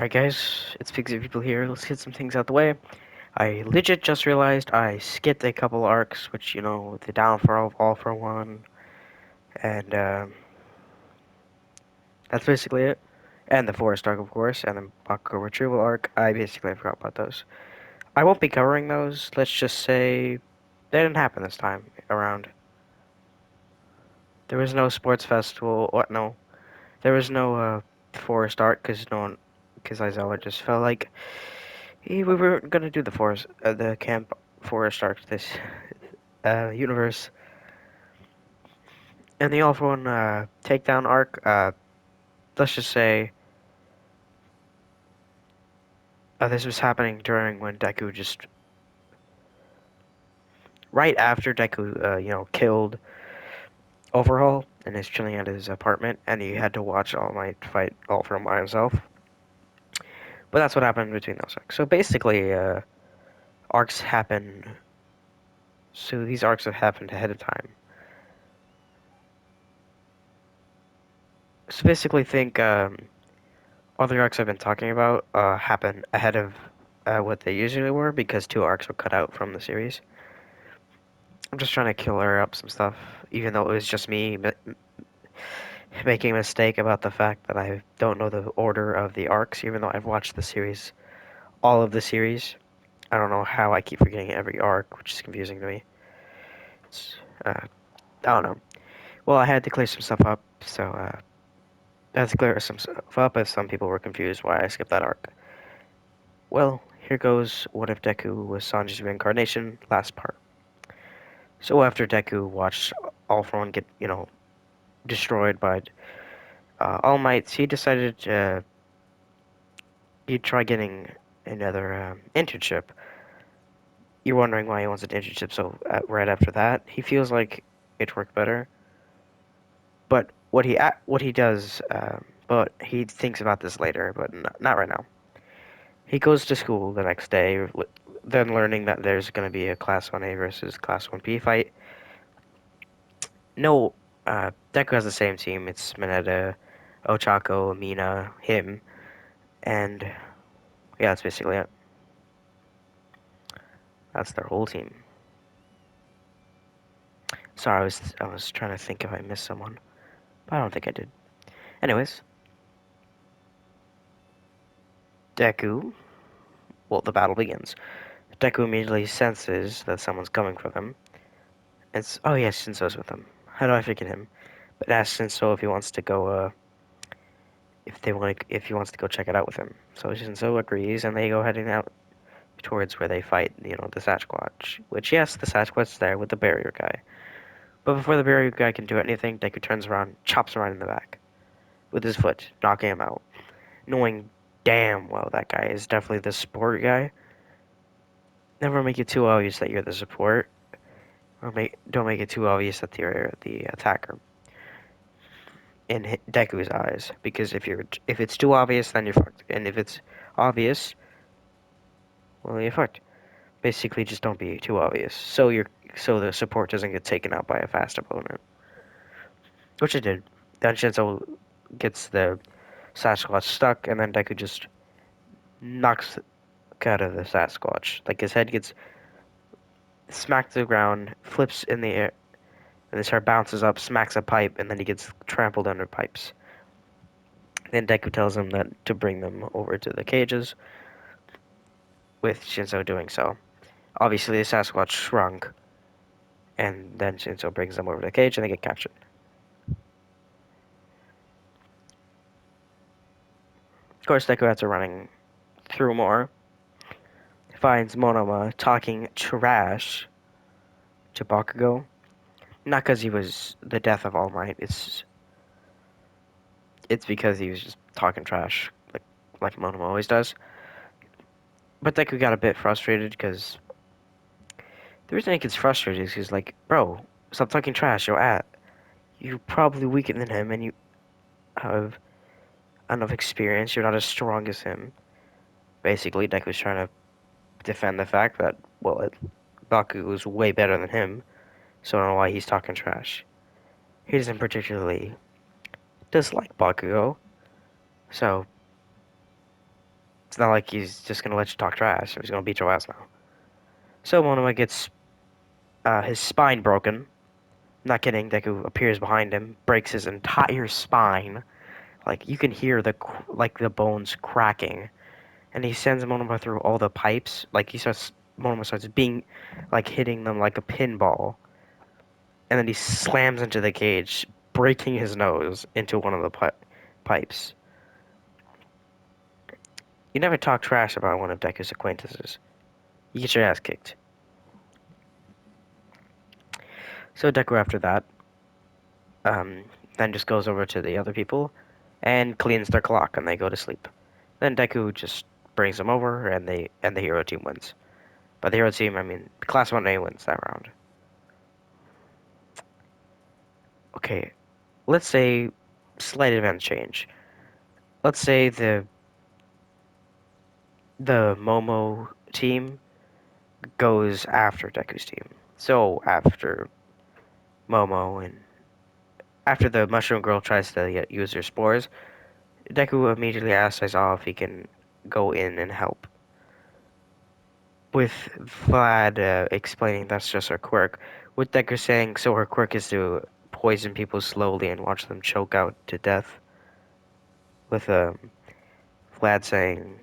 Alright guys, it's Pigs of People here. Let's get some things out the way. I legit just realized I skipped a couple arcs, which, the Down for All for One, and that's basically it. And the Forest arc, of course, and the Bakugo Retrieval arc. I basically forgot about those. I won't be covering those. Let's just say they didn't happen this time around. There was no sports festival. What? No, there was no Forest arc because Aizawa just felt like we were gonna do the camp Forest arc this universe. And the All for One takedown arc, let's just say this was happening during when Deku just right after Deku, killed Overhaul and is chilling at his apartment, and he had to watch All Might fight All for One by himself. But that's what happened between those arcs. So basically, arcs happen. So these arcs have happened ahead of time. So basically, think all the arcs I've been talking about happen ahead of what they usually were because two arcs were cut out from the series. I'm just trying to clear up some stuff, even though it was just me making a mistake about the fact that I don't know the order of the arcs, even though I've watched the series, all of the series. I don't know how I keep forgetting every arc, which is confusing to me. It's, I don't know. Well, I had to clear some stuff up, so I had to clear some stuff up as some people were confused why I skipped that arc. Well, here goes What If Deku was Sanji's reincarnation, last part. So after Deku watched All For One get, destroyed by All Might, he decided he'd try getting another internship. You're wondering why he wants an internship so right after that. He feels like it worked better, but what he does, but he thinks about this later, but not right now. He goes to school the next day, then learning that there's going to be a Class 1A versus Class 1B fight. No, Deku has the same team. It's Mineta, Ochako, Mina, him, and yeah, that's basically it. That's their whole team. Sorry, I was trying to think if I missed someone, but I don't think I did. Anyways, Deku. Well, the battle begins. Deku immediately senses that someone's coming for them. Oh yes, Shinso's with them. How do I forget him? But asks Shinso if he wants to go. If he wants to go check it out with him. So Shinso agrees, and they go heading out towards where they fight. The Sasquatch. Which yes, the Sasquatch's there with the barrier guy. But before the barrier guy can do anything, Deku turns around, chops him right in the back with his foot, knocking him out. Knowing damn well that guy is definitely the support guy. Never make it too obvious that you're the support, or don't make it too obvious that you're the attacker in Deku's eyes. Because if it's too obvious, then you're fucked. And if it's obvious, well, you're fucked. Basically, just don't be too obvious. So the support doesn't get taken out by a fast opponent, which it did. Then Shinzo gets the Sasquatch stuck, and then Deku just knocks out of the Sasquatch. Like his head gets smacked to the ground, flips in the air, and his hair bounces up, smacks a pipe, and then he gets trampled under pipes. Then Deku tells him that to bring them over to the cages, with Shinzo doing so. Obviously, the Sasquatch shrunk, and then Shinzo brings them over to the cage, and they get captured. Of course, Deku after running through more, finds Monoma talking trash to Bakugo. Not because he was the death of All Might. It's because he was just talking trash, like Monoma always does. But Deku got a bit frustrated because the reason he gets frustrated is because, like, bro, stop talking trash. You're probably weaker than him, and you have enough experience. You're not as strong as him. Basically, Deku's trying to defend the fact that, well, Baku is way better than him, so I don't know why he's talking trash. He doesn't particularly dislike Bakugo, so It's not like he's just gonna let you talk trash. He's gonna beat your ass now. So Monoma gets his spine broken. Not kidding. Deku appears behind him, breaks his entire spine. Like you can hear the bones cracking, and he sends Monoma through all the pipes. Like Monoma starts being like hitting them like a pinball, and then he slams into the cage, breaking his nose into one of the pipes. You never talk trash about one of Deku's acquaintances. You get your ass kicked. So Deku after that, um, then just goes over to the other people and cleans their clock, and they go to sleep. Then Deku just brings them over, and the hero team wins. By the hero team, I mean Class 1A wins that round. Okay, let's say slight event change. Let's say the Momo team goes after Deku's team. So after Momo and after the Mushroom Girl tries to use her spores, Deku immediately asks Aizawa if he can go in and help. With Vlad explaining that's just her quirk, with Deku saying so her quirk is to poison people slowly and watch them choke out to death. With Vlad saying,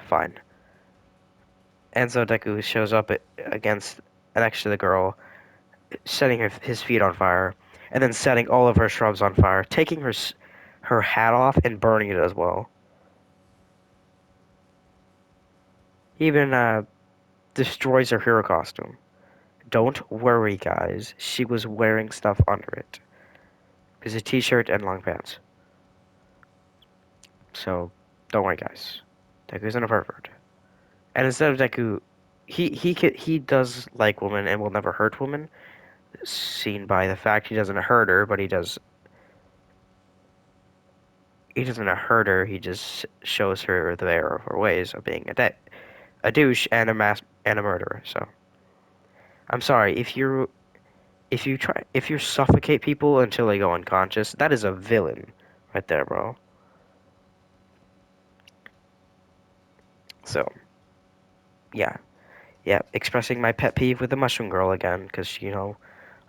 fine. And so Deku shows up against next to the girl, setting his feet on fire, and then setting all of her shrubs on fire, taking her hat off and burning it as well. He even destroys her hero costume. Don't worry, guys. She was wearing stuff under it. It was a t-shirt and long pants. So, don't worry, guys. Deku isn't a pervert. And instead of Deku, he does like women and will never hurt women. Seen by the fact he doesn't hurt her, but he doesn't hurt her. He just shows her the error of her ways of being a douche and a murderer. So I'm sorry if you suffocate people until they go unconscious. That is a villain, right there, bro. So yeah, yeah. Expressing my pet peeve with the Mushroom Girl again, because I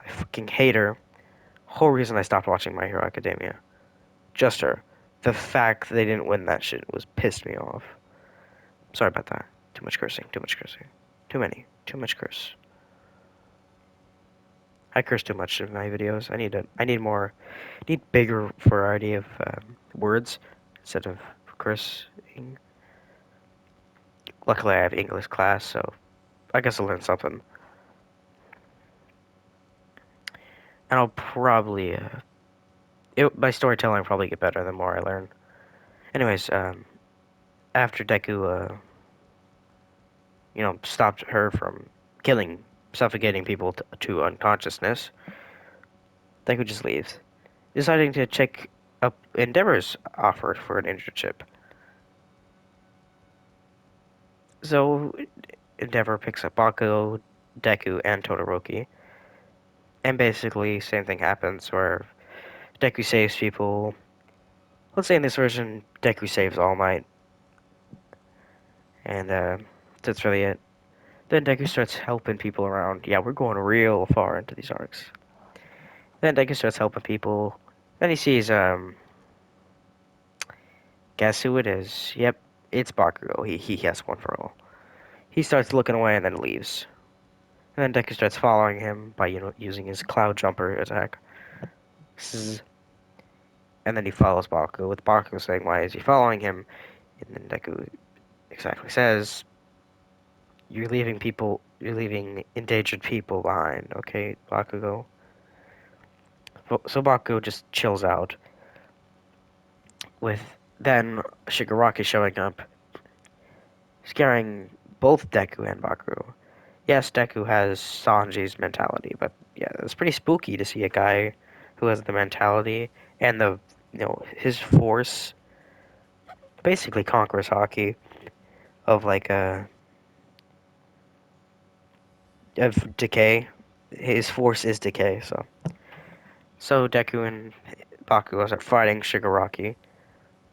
fucking hate her. Whole reason I stopped watching My Hero Academia. Just her. The fact they didn't win that shit was pissed me off. Sorry about that. Too much cursing. Too much cursing. Too many. Too much curse. I curse too much in my videos. I need more. I need bigger variety of words instead of cursing. Luckily, I have English class, so I guess I'll learn something. And I'll probably my storytelling will probably get better the more I learn. Anyways, after Deku, stopped her from suffocating people to unconsciousness, Deku just leaves, deciding to check up Endeavor's offer for an internship. So Endeavor picks up Bakugo, Deku, and Todoroki, and basically same thing happens where Deku saves people. Let's say in this version, Deku saves All Might, and that's really it. Then Deku starts helping people around. Yeah, we're going real far into these arcs. Then Deku starts helping people. Then he sees, guess who it is? Yep, it's Bakugo. He has one for all. He starts looking away and then leaves. And then Deku starts following him by, using his Cloud Jumper attack. And then he follows Bakugo, with Bakugo saying, why is he following him? And then Deku exactly says, you're leaving endangered people behind, okay, Bakugo? So Bakugo just chills out, with then Shigaraki showing up, scaring both Deku and Bakugo. Yes, Deku has Sanji's mentality, but yeah, it's pretty spooky to see a guy who has the mentality and his force basically conquers hockey of like of decay. His force is decay, so Deku and Bakugo are fighting Shigaraki.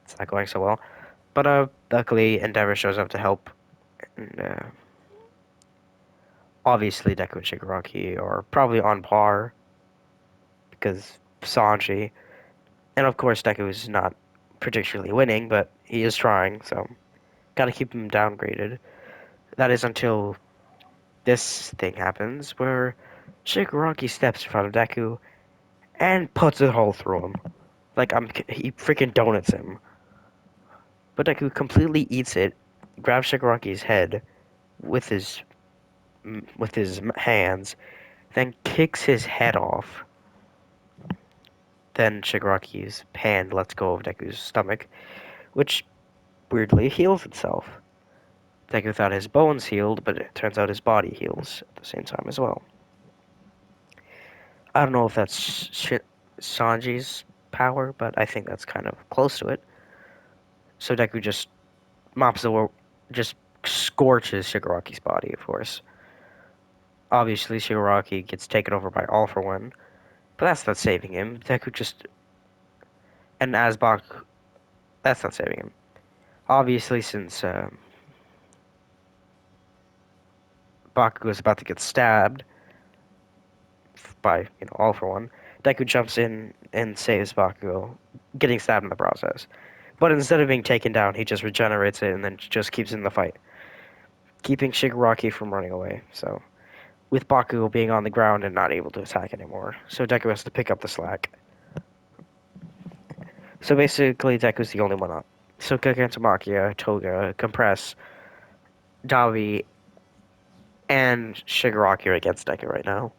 It's not going so well. But luckily, Endeavor shows up to help, and obviously Deku and Shigaraki are probably on par because Sanji, and of course Deku is not particularly winning, but he is trying, so gotta keep him downgraded. That is until this thing happens where Shigaraki steps in front of Deku and puts a hole through him. Like he freaking donuts him. But Deku completely eats it, grabs Shigaraki's head with his hands, then kicks his head off. Then Shigaraki's hand lets go of Deku's stomach, which weirdly heals itself. Deku thought his bones healed, but it turns out his body heals at the same time as well. I don't know if that's Sanji's power, but I think that's kind of close to it. So Deku just mops the just scorches Shigaraki's body, of course. Obviously, Shigaraki gets taken over by All for One, but that's not saving him. Deku just and Asbach, that's not saving him. Obviously, since Bakugo is about to get stabbed by All for One, Deku jumps in and saves Bakugo, getting stabbed in the process. But instead of being taken down, he just regenerates it and then just keeps in the fight, keeping Shigaraki from running away. So, with Bakugo being on the ground and not able to attack anymore, so Deku has to pick up the slack. So basically, Deku's the only one up. So Gigantomachia, Toga, Compress, Davi, and Shigaraki are against Deku right now.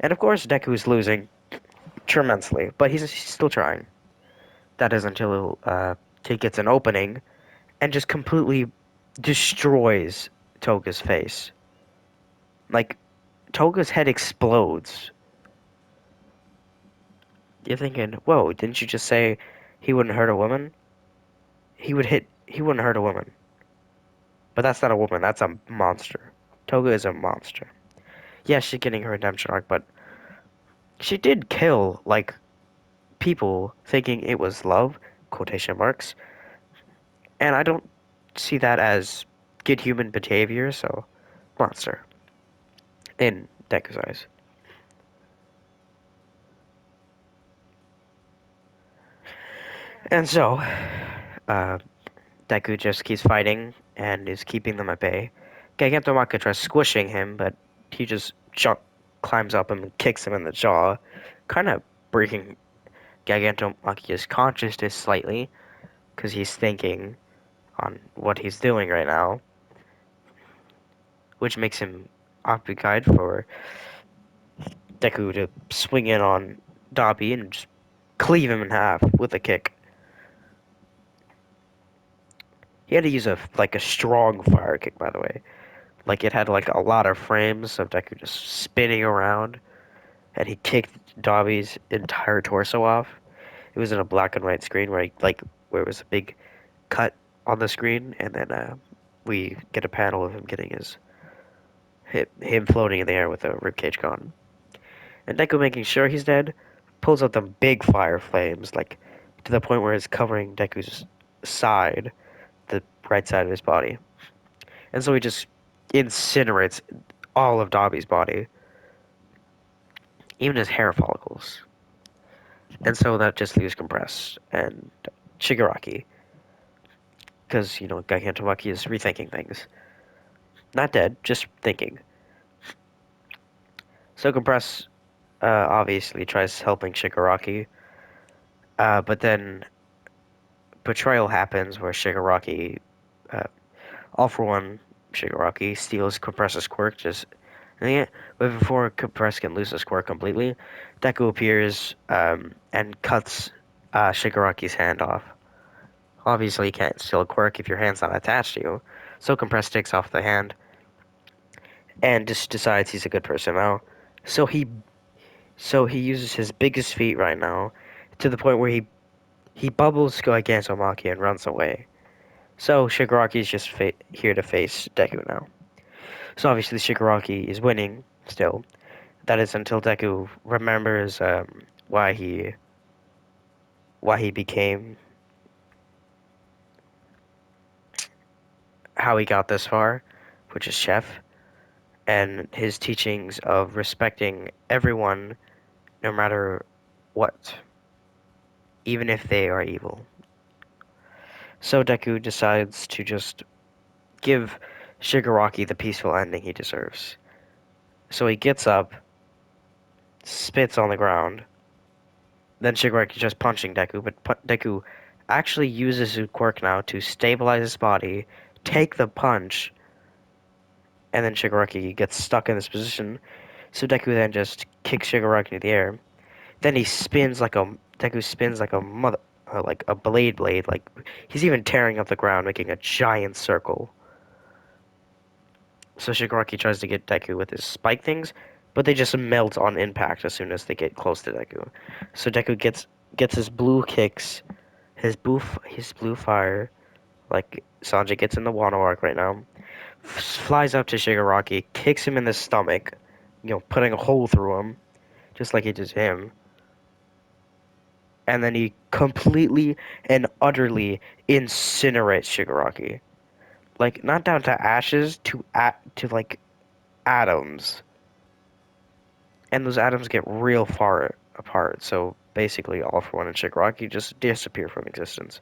And of course, Deku's losing tremendously, but he's still trying. That is until he gets an opening and just completely destroys Toga's face. Like, Toga's head explodes. You're thinking, whoa, didn't you just say he wouldn't hurt a woman? He wouldn't hurt a woman. But that's not a woman, that's a monster. Toga is a monster. Yes, she's getting her redemption arc, but she did kill, like, people thinking it was love, quotation marks, and I don't see that as good human behavior, so monster in Deku's eyes. And so, uh, Deku just keeps fighting and is keeping them at bay. Gigantomachia tries squishing him, but he just climbs up him and kicks him in the jaw, kind of breaking Gigantomachia's consciousness slightly, because he's thinking on what he's doing right now, which makes him occupied for Deku to swing in on Dabi and just cleave him in half with a kick. He had to use a strong fire kick, by the way. Like it had like a lot of frames of Deku just spinning around, and he kicked Dabi's entire torso off. It was in a black and white screen where it was a big cut on the screen, and then we get a panel of him getting him floating in the air with a ribcage gone. And Deku, making sure he's dead, pulls out the big fire flames, like to the point where it's covering Deku's side, the right side of his body. And so he just incinerates all of Dabi's body, even his hair follicles. And so that just leaves Compress and Shigaraki, because, Gigantomachia is rethinking things. Not dead, just thinking. So Compress obviously tries helping Shigaraki, but then betrayal happens where Shigaraki, uh, all for one, Shigaraki steals Compress's quirk, but before Compress can lose his quirk completely, Deku appears and cuts Shigaraki's hand off. Obviously, you can't steal a quirk if your hand's not attached to you, so Compress takes off the hand and just decides he's a good person now. So he so he uses his biggest feat right now to the point where he bubbles Gigantomachia and runs away. So Shigaraki's just here to face Deku now. So obviously Shigaraki is winning still. That is until Deku remembers why he became how he got this far, which is chef, and his teachings of respecting everyone no matter what, even if they are evil. So Deku decides to just give Shigaraki the peaceful ending he deserves. So he gets up, spits on the ground, then Shigaraki just punching Deku, but Deku actually uses his quirk now to stabilize his body, take the punch, and then Shigaraki gets stuck in this position. So Deku then just kicks Shigaraki into the air. Then Deku spins like a mother, like a blade, like he's even tearing up the ground, making a giant circle. So Shigaraki tries to get Deku with his spike things, but they just melt on impact as soon as they get close to Deku. So Deku gets his blue kicks, his blue fire, like Sanji gets in the Wano arc right now. Flies up to Shigaraki, kicks him in the stomach, putting a hole through him, just like he did to him. And then he completely and utterly incinerates Shigaraki. Like not down to ashes, to like atoms. And those atoms get real far apart. So basically, All For One and Shigaraki just disappear from existence.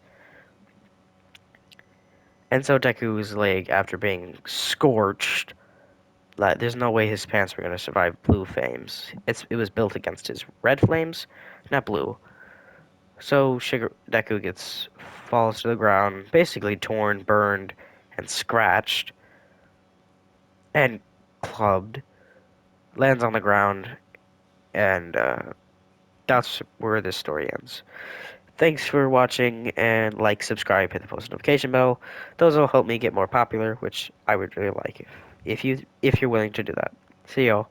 And so Deku's leg, after being scorched, like, there's no way his pants were going to survive blue flames. It was built against his red flames, not blue. So Deku falls to the ground, basically torn, burned, and scratched, and clubbed, lands on the ground, and that's where this story ends. Thanks for watching, and like, subscribe, hit the post notification bell. Those will help me get more popular, which I would really like if you're willing to do that. See y'all.